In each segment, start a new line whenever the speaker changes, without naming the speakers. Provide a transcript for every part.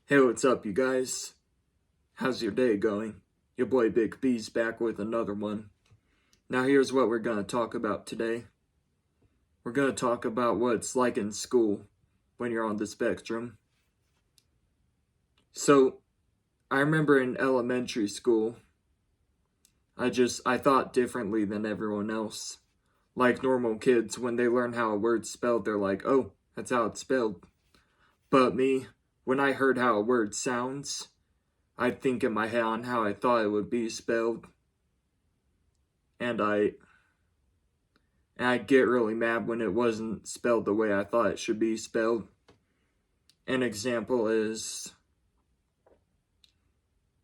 Hey, what's up, you guys? How's your day going? Your boy Big B's back with another one. Now, here's what we're going to talk about today. We're going to talk about what it's like in school when you're on the spectrum. So, I remember in elementary school, I thought differently than everyone else. Like normal kids, when they learn how a word's spelled, they're like, oh, that's how it's spelled. But me, when I heard how a word sounds, I'd think in my head on how I thought it would be spelled. And I'd get really mad when it wasn't spelled the way I thought it should be spelled. An example is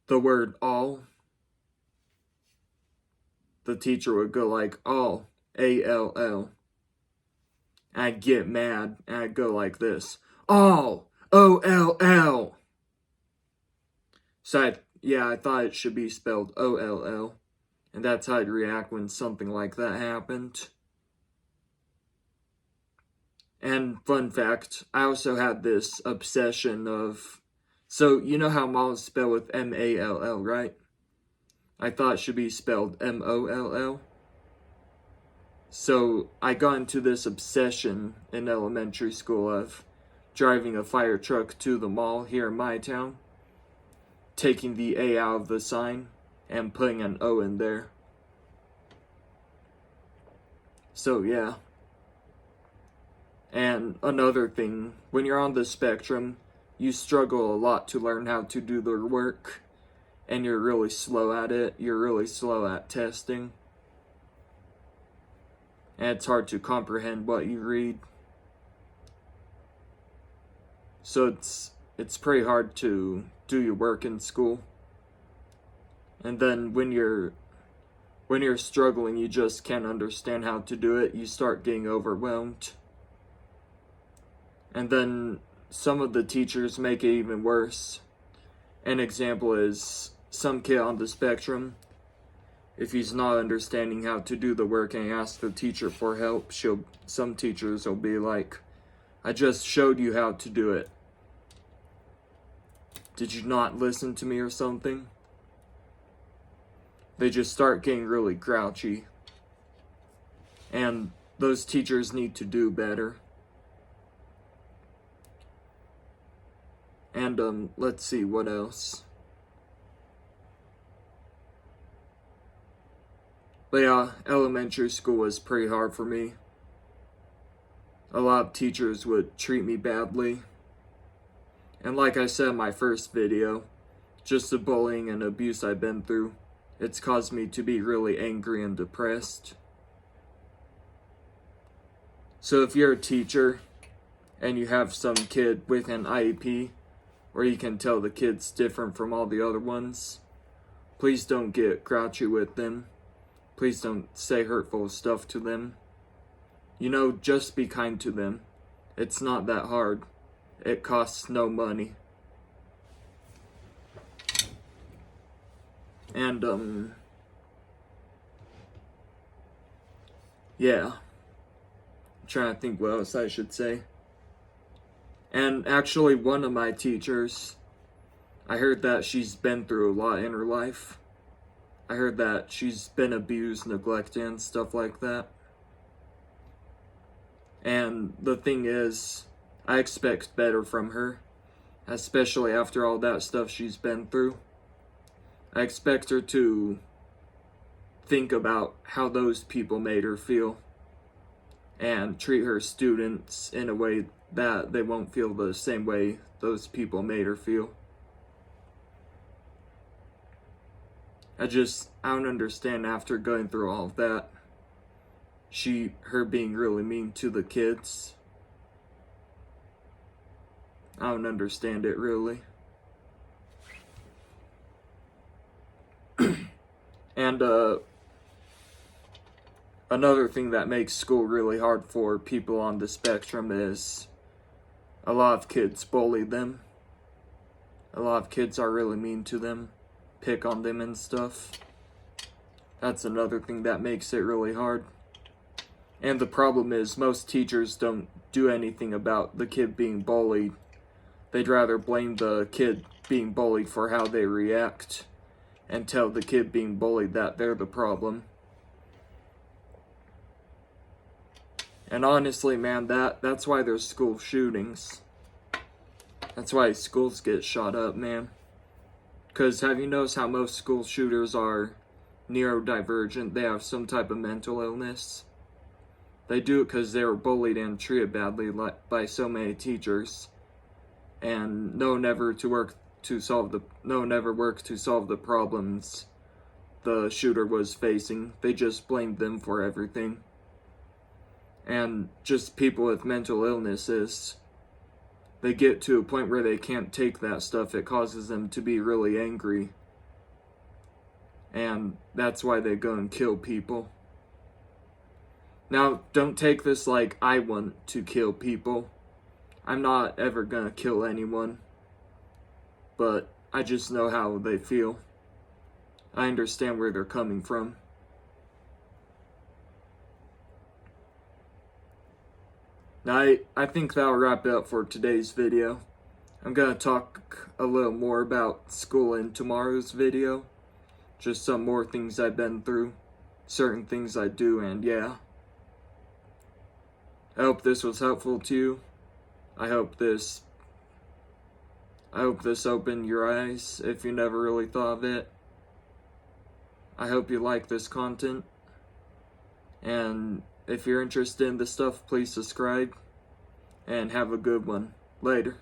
the word all. The teacher would go like, all, A-L-L. I'd get mad, and I'd go like this, all, O-L-L. So I thought it should be spelled O-L-L. And that's how I'd react when something like that happened. And fun fact, I also had this obsession of, so you know how mall is spelled with M-A-L-L, right? I thought it should be spelled M-O-L-L. So I got into this obsession in elementary school of driving a fire truck to the mall here in my town, taking the A out of the sign, and putting an O in there. So yeah. And another thing, when you're on the spectrum, you struggle a lot to learn how to do the work, and you're really slow at it. You're really slow at testing. And it's hard to comprehend what you read. So it's pretty hard to do your work in school. And then when you're struggling, you just can't understand how to do it. You start getting overwhelmed. And then some of the teachers make it even worse. An example is some kid on the spectrum, if he's not understanding how to do the work and he asks the teacher for help, some teachers will be like, I just showed you how to do it. Did you not listen to me or something? They just start getting really grouchy. And those teachers need to do better. And let's see what else. But yeah, elementary school was pretty hard for me. A lot of teachers would treat me badly. And like I said in my first video, just the bullying and abuse I've been through, it's caused me to be really angry and depressed. So if you're a teacher and you have some kid with an IEP, or you can tell the kid's different from all the other ones, please don't get grouchy with them. Please don't say hurtful stuff to them. You know, just be kind to them. It's not that hard. It costs no money. And, yeah. I'm trying to think what else I should say. And actually, one of my teachers, I heard that she's been through a lot in her life. I heard that she's been abused, neglected, and stuff like that. And the thing is, I expect better from her, especially after all that stuff she's been through. I expect her to think about how those people made her feel and treat her students in a way that they won't feel the same way those people made her feel. I don't understand after going through all of that, her being really mean to the kids. I don't understand it really. And another thing that makes school really hard for people on the spectrum is a lot of kids bully them. A lot of kids are really mean to them, pick on them and stuff. That's another thing that makes it really hard. And the problem is most teachers don't do anything about the kid being bullied. they'd rather blame the kid being bullied for how they react and tell the kid being bullied that they're the problem. And honestly, man, that's why there's school shootings. That's why schools get shot up, man. Because have you noticed how most school shooters are neurodivergent? They have some type of mental illness. They do it because they were bullied and treated badly by so many teachers. And no one ever worked to solve the problems the shooter was facing. They just blamed them for everything. And just people with mental illnesses, they get to a point where they can't take that stuff. It causes them to be really angry. And that's why they go and kill people. Now, don't take this like I want to kill people. I'm not ever gonna kill anyone. But I just know how they feel. I understand where they're coming from. Now, I think that'll wrap it up for today's video. I'm gonna talk a little more about school in tomorrow's video. Just some more things I've been through, certain things I do, and yeah. I hope this was helpful to you. I hope this opened your eyes if you never really thought of it. I hope you like this content. And if you're interested in this stuff, please subscribe. And have a good one. Later.